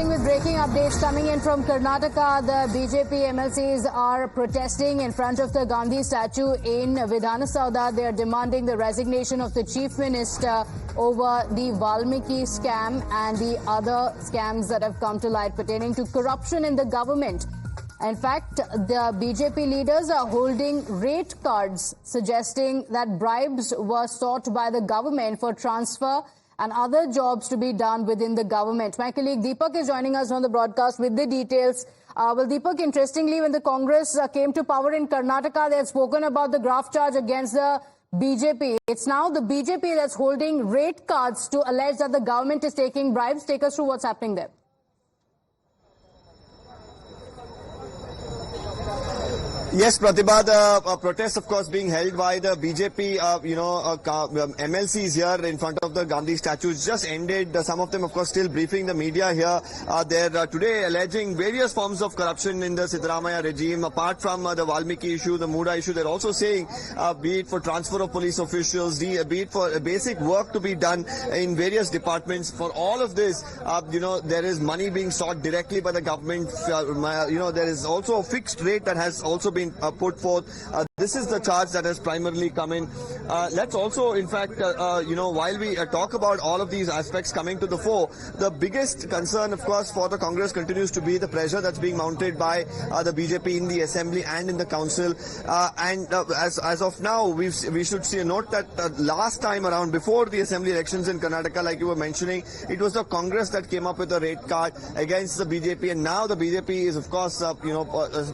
Starting with breaking updates coming in from Karnataka, the BJP MLCs are protesting in front of the Gandhi statue in Vidhana Soudha. They are demanding the resignation of the Chief Minister over the Valmiki scam and the other scams that have come to light pertaining to corruption in the government. In fact, the BJP leaders are holding rate cards suggesting that bribes were sought by the government for transfer and other jobs to be done within the government. My colleague Deepak is joining us on the broadcast with the details. Well, Deepak, interestingly, when the Congress came to power in Karnataka, they had spoken about the graft charge against the BJP. It's now the BJP that's holding rate cards to allege that the government is taking bribes. Take us through what's happening there. Yes, Pratibha, the protest, of course, being held by the BJP, MLCs here in front of the Gandhi statues just ended. Some of them, of course, still briefing the media here. They're today alleging various forms of corruption in the Siddaramaiah regime. Apart from the Valmiki issue, the Muda issue, they're also saying, be it for transfer of police officials, be it for basic work to be done in various departments. For all of this, there is money being sought directly by the government. There is also a fixed rate that has also been put forth. This is the charge that has primarily come in. Let's also, in fact, while we talk about all of these aspects coming to the fore, the biggest concern, of course, for the Congress continues to be the pressure that's being mounted by the BJP in the Assembly and in the Council. As of now, we should see a note that last time around, before the Assembly elections in Karnataka, like you were mentioning, it was the Congress that came up with a rate card against the BJP, and now the BJP is, of course,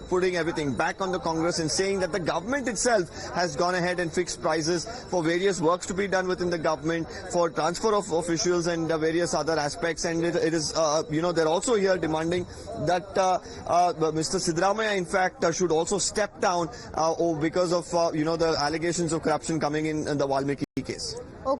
putting everything back on the Congress and saying that the government itself has gone ahead and fixed prices for various works to be done within the government, for transfer of officials and various other aspects. And it is, they're also here demanding that Mr. Siddaramaiah, in fact, should also step down because of, the allegations of corruption coming in the Valmiki case.